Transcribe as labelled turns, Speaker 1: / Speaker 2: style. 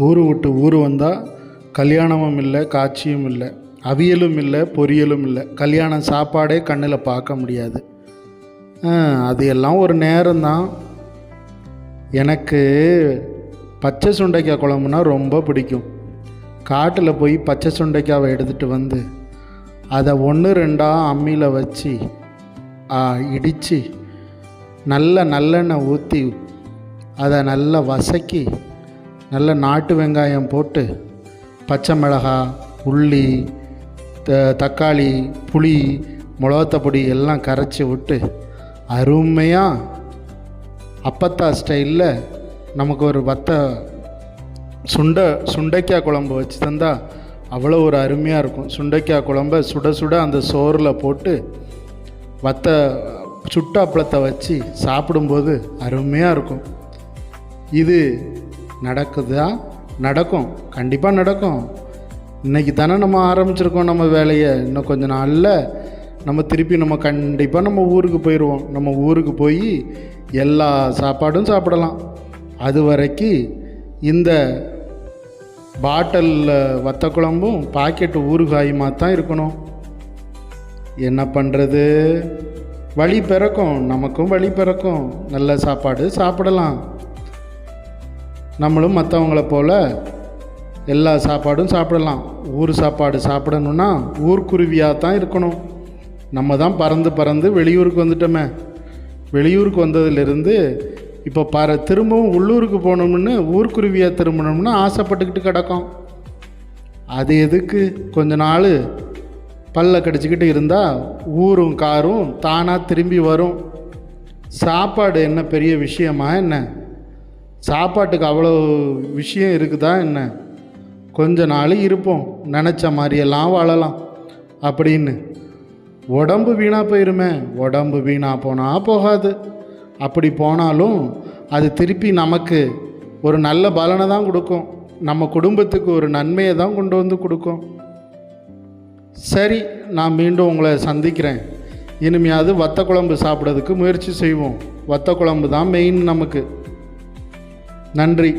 Speaker 1: ஊர் விட்டு ஊர் வந்தால் கல்யாணமும் இல்லை, காட்சியும் இல்லை, அவியலும் இல்லை, பொரியலும் இல்லை, கல்யாண சாப்பாடே கண்ணில் பார்க்க முடியாது. அது எல்லாம் ஒரு நேரம்தான். எனக்கு பச்சை சுண்டைக்காய் குழம்புனா ரொம்ப பிடிக்கும். காட்டில் போய் பச்சை சுண்டைக்காவை எடுத்துகிட்டு வந்து அதை 1-2 அம்மியில் வச்சு இடித்து நல்லெண்ணெய் ஊற்றி அதை நல்லா வசக்கி நல்ல நாட்டு வெங்காயம் போட்டு பச்சை மிளகாய், உள்ளி, தக்காளி, புளி, மிளகாத்தப்பொடி எல்லாம் கரைச்சி விட்டு அருமையாக அப்பத்தா ஸ்டைலில் நமக்கு ஒரு சுண்டைக்காய் குழம்பு வச்சு தந்தால் அவ்வளோ ஒரு அருமையாக இருக்கும். சுண்டைக்காய் குழம்ப சுட சுட அந்த சோறில் போட்டு சுட்ட அப்பளத்தை வச்சு சாப்பிடும்போது அருமையாக இருக்கும். இது நடக்குதா? நடக்கும், கண்டிப்பாக நடக்கும். இன்றைக்கி தானே நம்ம ஆரம்பிச்சிருக்கோம் நம்ம வேலையை. இன்னும் கொஞ்சம் நாளில் நம்ம திருப்பி கண்டிப்பாக நம்ம ஊருக்கு போயிடுவோம். நம்ம ஊருக்கு போய் எல்லா சாப்பாடும் சாப்பிடலாம். அது வரைக்கும் இந்த பாட்டிலில் வத்த குழம்பும் பாக்கெட்டு ஊறுகாயுமா தான் இருக்கணும். என்ன பண்ணுறது? வழி பிறக்கும், நமக்கும் வழி பிறக்கும். நல்ல சாப்பாடு சாப்பிடலாம். நம்மளும் மற்றவங்கள போல் எல்லா சாப்பாடும் சாப்பிடலாம். ஊர் சாப்பாடு சாப்பிடணுன்னா ஊர்க்குருவியாக தான் இருக்கணும். நம்ம தான் பறந்து வெளியூருக்கு வந்துட்டோமே. வெளியூருக்கு வந்ததுலேருந்து இப்போ திரும்பவும் உள்ளூருக்கு போகணும்னு ஊர்க்குருவியாக திரும்பணும்னு ஆசைப்பட்டுக்கிட்டு கிடக்கும். அது எதுக்கு? கொஞ்ச நாள் பல்ல கடிச்சிக்கிட்டு இருந்தால் ஊரும் காரும் தானாக திரும்பி வரும். சாப்பாடு என்ன பெரிய விஷயமா என்ன? சாப்பாட்டுக்கு அவ்வளோ விஷயம் இருக்குதா என்ன? கொஞ்ச நாள் இருப்போம், நினச்ச மாதிரியெல்லாம் வாழலாம் அப்படின்னு. உடம்பு வீணாக போயிருமே. உடம்பு வீணாக போனால் போகாது. அப்படி போனாலும் அது திருப்பி நமக்கு ஒரு நல்ல பலனை தான் கொடுக்கும். நம்ம குடும்பத்துக்கு ஒரு நன்மையை தான் கொண்டு வந்து கொடுக்கும். சரி, நான் மீண்டும் உங்களை சந்திக்கிறேன். இனிமையாவது வத்த குழம்பு சாப்பிட்றதுக்கு முயற்சி செய்வோம். வத்த குழம்பு தான் மெயின் நமக்கு. நன்றி.